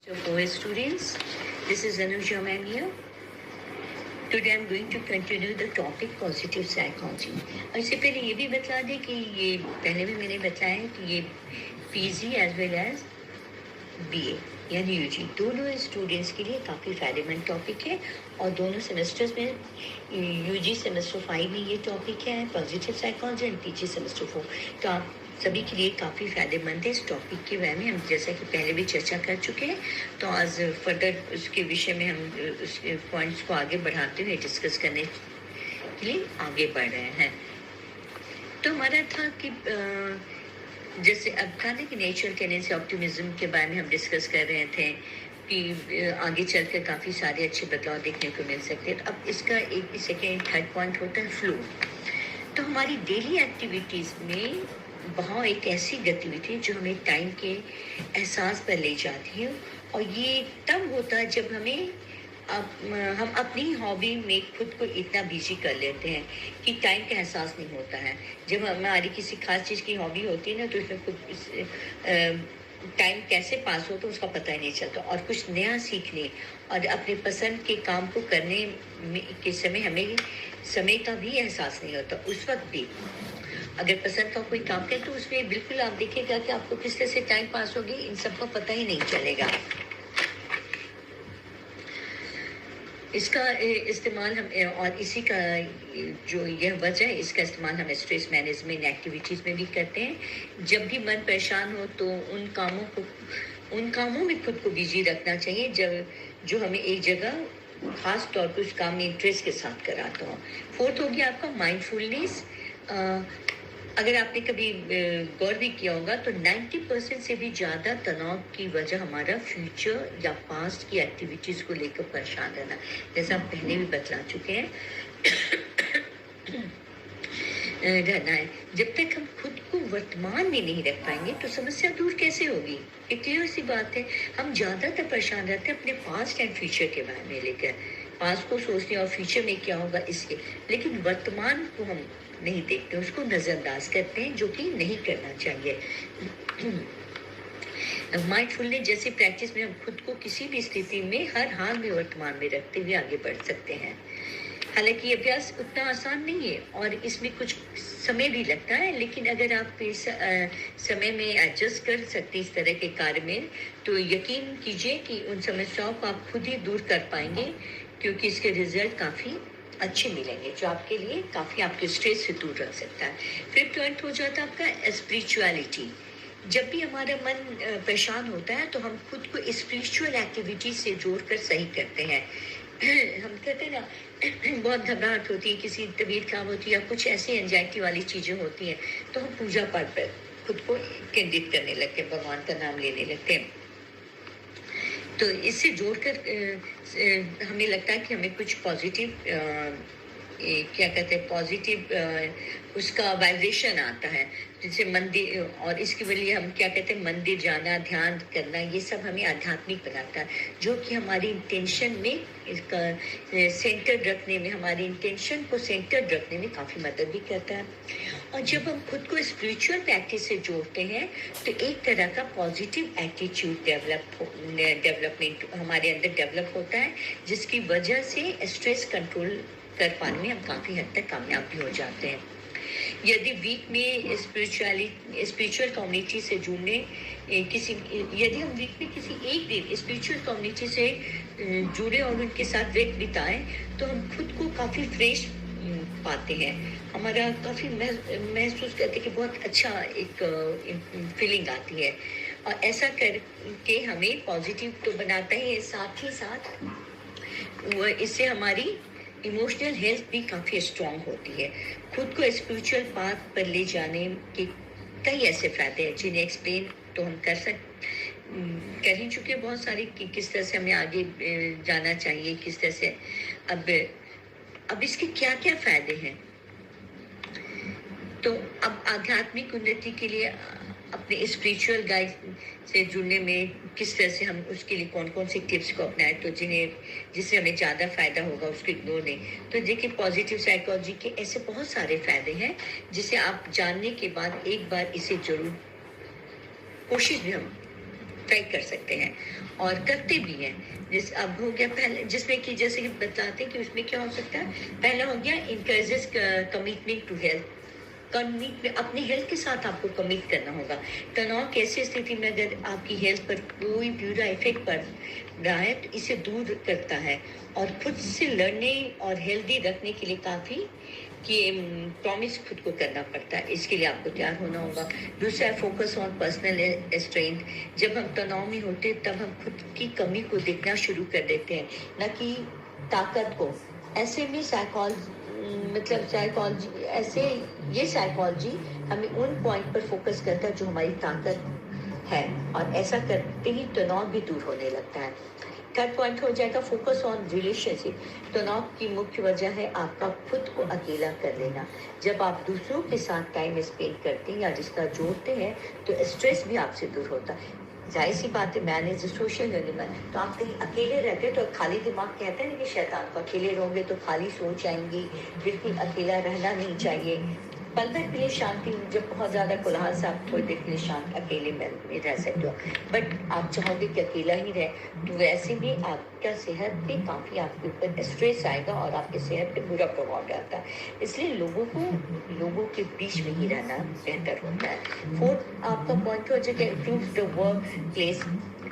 So, for students, this is Anuja ma'am here. Today I'm going to continue the topic positive psychology. और इससे पहले ये भी बता दें कि ये पहले भी मैंने बताया कि ये PG as well as BA यानी यूजी दोनों स्टूडेंट्स के लिए काफ़ी फ़ायदेमंद टॉपिक है और दोनों सेमेस्टर्स में यूजी सेमेस्टर 5 में ये टॉपिक है positive psychology and PG semester 4। तो आप सभी के लिए काफ़ी फ़ायदेमंद है इस टॉपिक के बारे में। हम जैसा कि पहले भी चर्चा कर चुके हैं, तो आज फर्दर उसके विषय में हम उसके पॉइंट्स को आगे बढ़ाते हुए डिस्कस करने के लिए आगे बढ़ रहे हैं। तो हमारा था कि जैसे अब था ना कि नेचुरल टेंडेंसी ऑप्टिमिज्म के बारे में हम डिस्कस कर रहे थे कि आगे चलकर काफ़ी सारे अच्छे बदलाव देखने को मिल सकते हैं। अब इसका एक सेकेंड थर्ड पॉइंट होता है फ्लो। तो हमारी डेली एक्टिविटीज़ में बहाव एक ऐसी गतिविधि जो हमें टाइम के एहसास पर ले जाती है, और ये तब होता है जब हम अपनी हॉबी में खुद को इतना बिजी कर लेते हैं कि टाइम का एहसास नहीं होता है। जब हमारी किसी खास चीज़ की हॉबी होती है ना, तो उसमें खुद टाइम कैसे पास हो तो उसका पता ही नहीं चलता, और कुछ नया सीखने और अपने पसंद के काम को करने के समय हमें समय का भी एहसास नहीं होता। उस वक्त भी अगर पसंद का कोई काम करें तो उसमें बिल्कुल आप देखिएगा कि आपको किस तरह से टाइम पास होगी, इन सब का पता ही नहीं चलेगा। इसका इस्तेमाल हम और इसी का जो यह वजह है, इसका इस्तेमाल हम स्ट्रेस मैनेजमेंट एक्टिविटीज़ में भी करते हैं। जब भी मन परेशान हो तो उन कामों में खुद को बिजी रखना चाहिए जो हमें एक जगह खास तौर पर उस काम में इंटरेस्ट के साथ कराता हो। फोर्थ हो गया आपका माइंडफुलनेस। अगर आपने कभी गौर भी किया होगा तो 90% से भी ज़्यादा तनाव की वजह हमारा फ्यूचर या पास्ट की एक्टिविटीज़ को लेकर परेशान रहना, जैसा हम पहले भी बतला चुके हैं रहना है। जब तक हम खुद को वर्तमान में नहीं रख पाएंगे तो समस्या दूर कैसे होगी? एक क्लियर सी बात है। हम ज़्यादातर परेशान रहते हैं अपने पास्ट एंड फ्यूचर के बारे में लेकर, पास्ट को सोचते हैं और फ्यूचर में क्या होगा इसके, लेकिन वर्तमान को हम नहीं देखते, उसको नज़रअंदाज करते हैं, जो कि नहीं करना चाहिए। माइंडफुलनेस जैसी प्रैक्टिस में हम खुद को किसी भी स्थिति में हर हाल में वर्तमान में रखते हुए आगे बढ़ सकते हैं। हालांकि ये अभ्यास उतना आसान नहीं है और इसमें कुछ समय भी लगता है, लेकिन अगर आप इस समय में एडजस्ट कर सकते इस तरह के कार्य में, तो यकीन कीजिए कि उन समस्याओं को आप खुद ही दूर कर पाएंगे, क्योंकि इसके रिजल्ट काफ़ी अच्छे मिलेंगे, जो आपके लिए काफ़ी आपके स्ट्रेस से दूर रख सकता है। फिर पॉइंट हो जाता है आपका स्पिरिचुअलिटी। जब भी हमारा मन परेशान होता है तो हम खुद को स्पिरिचुअल एक्टिविटी से जोड़कर सही करते हैं। हम कहते हैं ना, बहुत घबराहट होती है, किसी तबीयत खराब होती है या कुछ ऐसी एंजाइटी वाली चीज़ें होती हैं, तो हम पूजा पाठ पर खुद को केंद्रित करने लगते हैं, भगवान का नाम लेने लगते हैं। तो इससे जोड़कर हमें लगता है कि हमें कुछ पॉजिटिव क्या कहते हैं पॉजिटिव उसका वाइब्रेशन आता है, जैसे मंदिर, और इसके लिए हम क्या कहते हैं मंदिर जाना, ध्यान करना, ये सब हमें आध्यात्मिक बनाता है, जो कि हमारी इंटेंशन में इसका सेंटर्ड रखने में, हमारी इंटेंशन को सेंटर्ड रखने में काफ़ी मदद भी करता है। और जब हम खुद को स्पिरिचुअल प्रैक्टिस से जोड़ते हैं तो एक तरह का पॉजिटिव एटीट्यूड डेवलपमेंट हमारे अंदर डेवलप होता है, जिसकी वजह से स्ट्रेस कंट्रोल कर पाने में हम काफ़ी हद तक कामयाब भी हो जाते हैं। यदि वीक में स्पिरिचुअल कम्युनिटी से यदि हम वीक में किसी एक दिन स्पिरिचुअल कम्युनिटी से जुड़े और उनके साथ वक्त बिताएं, तो हम खुद को काफ़ी फ्रेश पाते हैं, हमारा काफ़ी महसूस करते कि बहुत अच्छा एक फीलिंग आती है, और ऐसा करके हमें पॉजिटिव तो बनाता ही है, साथ ही साथ इससे हमारी इमोशनल हेल्थ भी काफ़ी स्ट्रांग होती है। खुद को स्पिरिचुअल पाथ पर ले जाने के कई ऐसे फायदे हैं जिन्हें एक्सप्लेन तो हम कर ही चुके बहुत सारे कि किस तरह से हमें आगे जाना चाहिए, किस तरह से अब इसके क्या क्या फायदे हैं। तो अब आध्यात्मिक उन्नति के लिए अपने स्पिरिचुअल गाइड से जुड़ने में किस तरह से हम उसके लिए कौन कौन से टिप्स को अपनाएं, तो जिससे हमें ज़्यादा फायदा होगा उसको इग्नोर नहीं। तो देखिए, पॉजिटिव साइकोलॉजी के ऐसे बहुत सारे फायदे हैं जिसे आप जानने के बाद एक बार इसे जरूर कोशिश भी हम ट्राई कर सकते हैं और करते भी हैं। जिस अब हो गया पहले, जिसमें कि जैसे कि बताते हैं कि उसमें क्या हो सकता है। पहला हो गया encourages commitment to health. Commit में अपने हेल्थ के साथ आपको कमिट करना होगा। तनाव की ऐसी स्थिति में अगर आपकी हेल्थ पर कोई बुरा इफेक्ट पड़ रहा है तो इसे दूर करता है और खुद से लड़ने और हेल्दी रखने के लिए काफ़ी कि प्रॉमिस खुद को करना पड़ता है। इसके लिए आपको तैयार होना होगा। दूसरा है फोकस ऑन पर्सनल स्ट्रेंथ। जब हम तनाव में होते हैं तब हम खुद की कमी को देखना शुरू कर देते हैं, न कि ताकत को। ऐसे में साइकोलॉजी ऐसे ये साइकोलॉजी हमें उन पॉइंट पर फोकस करता है जो हमारी ताकत है, और ऐसा करते ही तनाव भी दूर होने लगता है। थर्ड पॉइंट हो जाएगा फोकस ऑन रिलेशनशिप। तनाव की मुख्य वजह है आपका खुद को अकेला कर लेना। जब आप दूसरों के साथ टाइम स्पेंड करते हैं या रिश्ता जोड़ते हैं तो स्ट्रेस भी आपसे दूर होता है। जाहिर सी बात है, मैंने जो सोशल एनिमल, तो आप कहीं अकेले रहते तो खाली दिमाग कहते हैं ना कि शैतान को, अकेले रहोगे तो खाली सोच आएंगी। बिल्कुल अकेला रहना नहीं चाहिए। पल भर के लिए शांति, जब बहुत ज़्यादा कोलाहल से आप थोड़ी देर के लिए शांत अकेले में रह सकते हो, बट आप चाहोगे कि अकेला ही रहे तो वैसे भी आपका सेहत पे काफ़ी आपके ऊपर स्ट्रेस आएगा और आपके सेहत पे बुरा प्रभाव डालता है। इसलिए लोगों के बीच में ही रहना बेहतर होता है। फोर्थ आपका पॉइंट हो जाएगा इम्प्रूव द वर्क प्लेस।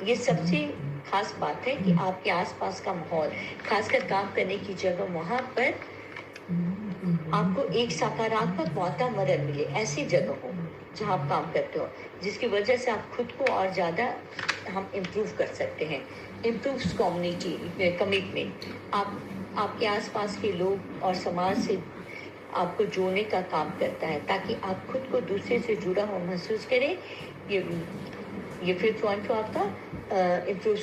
ये सबसे खास बात है कि आपके आसपास का माहौल, खासकर काम करने की जगह, वहाँ पर आपको एक सकारात्मक वातावरण मिले। ऐसी जगह हो जहाँ आप काम करते हो, जिसकी वजह से आप खुद को और ज़्यादा हम इम्प्रूव कर सकते हैं। Improve community commitment. आपके आसपास के लोग और समाज से आपको जोड़ने का काम करता है ताकि आप खुद को दूसरे से जुड़ा हुआ महसूस करें। ये फिर पॉइंट हो आपका इम्प्रूव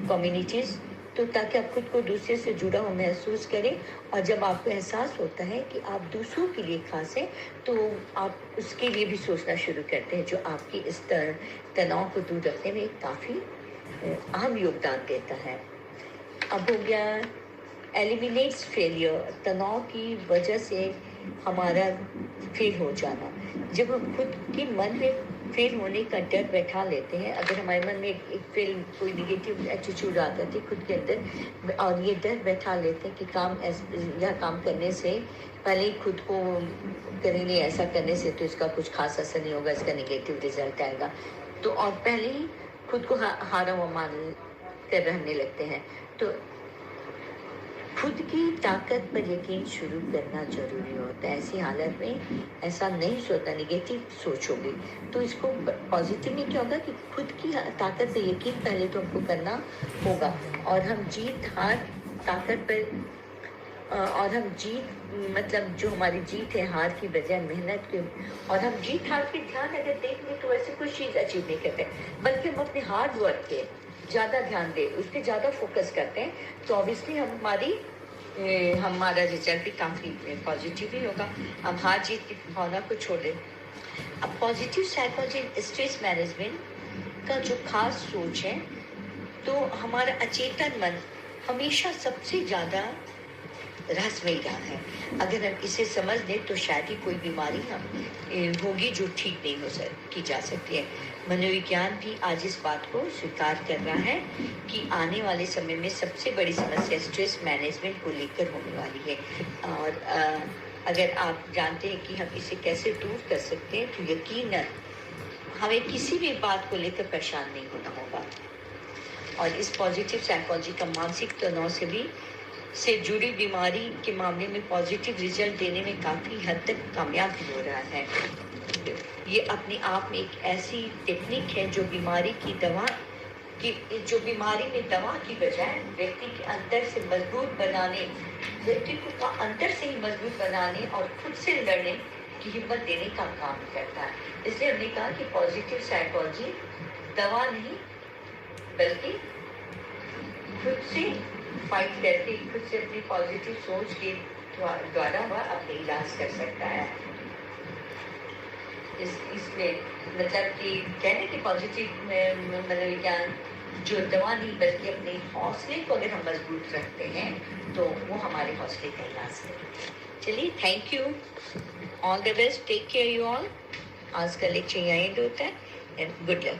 कम्युनिटीज़, तो ताकि आप खुद को दूसरे से जुड़ा हुआ महसूस करें। और जब आपको एहसास होता है कि आप दूसरों के लिए खास हैं तो आप उसके लिए भी सोचना शुरू करते हैं, जो आपकी इस तनाव को दूर रखने में काफ़ी अहम योगदान देता है। अब हो गया एलिमिनेट्स फेलियर। तनाव की वजह से हमारा फेल हो जाना। जब हम खुद के मन में फेल होने का डर बैठा लेते हैं, अगर हमारे मन में एक फेल कोई निगेटिव एटीट्यूड आता है खुद के अंदर, और ये डर बैठा लेते हैं कि काम करने से पहले ही खुद को करेंगे, ऐसा करने से तो इसका कुछ खास असर नहीं होगा, इसका निगेटिव रिजल्ट आएगा, तो और पहले ही खुद को हारा हुआ मान कर रहने लगते हैं। तो खुद की ताकत पर यकीन शुरू करना जरूरी होता है। ऐसी हालत में ऐसा नहीं सोचना, निगेटिव सोचोगे तो इसको पॉजिटिव में क्या होगा कि खुद की ताकत पर यकीन पहले तो हमको करना होगा, और हम जीत हार ताकत पर और हम मतलब जो हमारी जीत है हार की बजाय मेहनत की, और हम जीत हार पे ध्यान अगर देंगे तो वैसे कोई चीज़ अचीव नहीं करते, बल्कि हम अपने हार्ड वर्क के ज़्यादा ध्यान दें, उस पर ज़्यादा फोकस करते हैं, तो ऑब्वियसली हमारा रिजल्ट भी काफ़ी पॉजिटिव ही होगा। हम हार जीत की भावना को छोड़ दें। अब पॉजिटिव साइकोलॉजी स्ट्रेस मैनेजमेंट का जो खास सोच है, तो हमारा अचेतन मन हमेशा सबसे ज़्यादा रहस्यमयी रहा है। अगर हम इसे समझ लें तो शायद ही कोई बीमारी होगी जो ठीक नहीं की जा सकती है। मनोविज्ञान भी आज इस बात को स्वीकार कर रहा है कि आने वाले समय में सबसे बड़ी समस्या स्ट्रेस मैनेजमेंट को लेकर होने वाली है, और अगर आप जानते हैं कि हम इसे कैसे दूर कर सकते हैं तो यकीनन हमें किसी भी बात को लेकर परेशान नहीं होना होगा। और इस पॉजिटिव साइकोलॉजी का मानसिक तनाव से जुड़ी बीमारी के मामले में पॉजिटिव रिजल्ट देने में काफ़ी हद तक कामयाब भी हो रहा है। ये अपने आप में एक ऐसी टेक्निक है जो बीमारी में दवा की बजाय व्यक्ति को अंदर से ही मजबूत बनाने और खुद से लड़ने की हिम्मत देने का काम करता है। इसलिए हमने कहा कि पॉजिटिव साइकोलॉजी दवा नहीं बल्कि खुद से फाइट करके, खुद से अपनी पॉजिटिव सोच के द्वारा वह अपने इलाज कर सकता है। इसमें मतलब कि कहने की पॉजिटिव मनोविज्ञान जो दवा नहीं बल्कि अपने हौसले को अगर हम मजबूत रखते हैं तो वो हमारे हौसले का इलाज है। चलिए, thank you, all the best, take care you all. आज का लेक्चर यहीं होता है एंड गुड लक।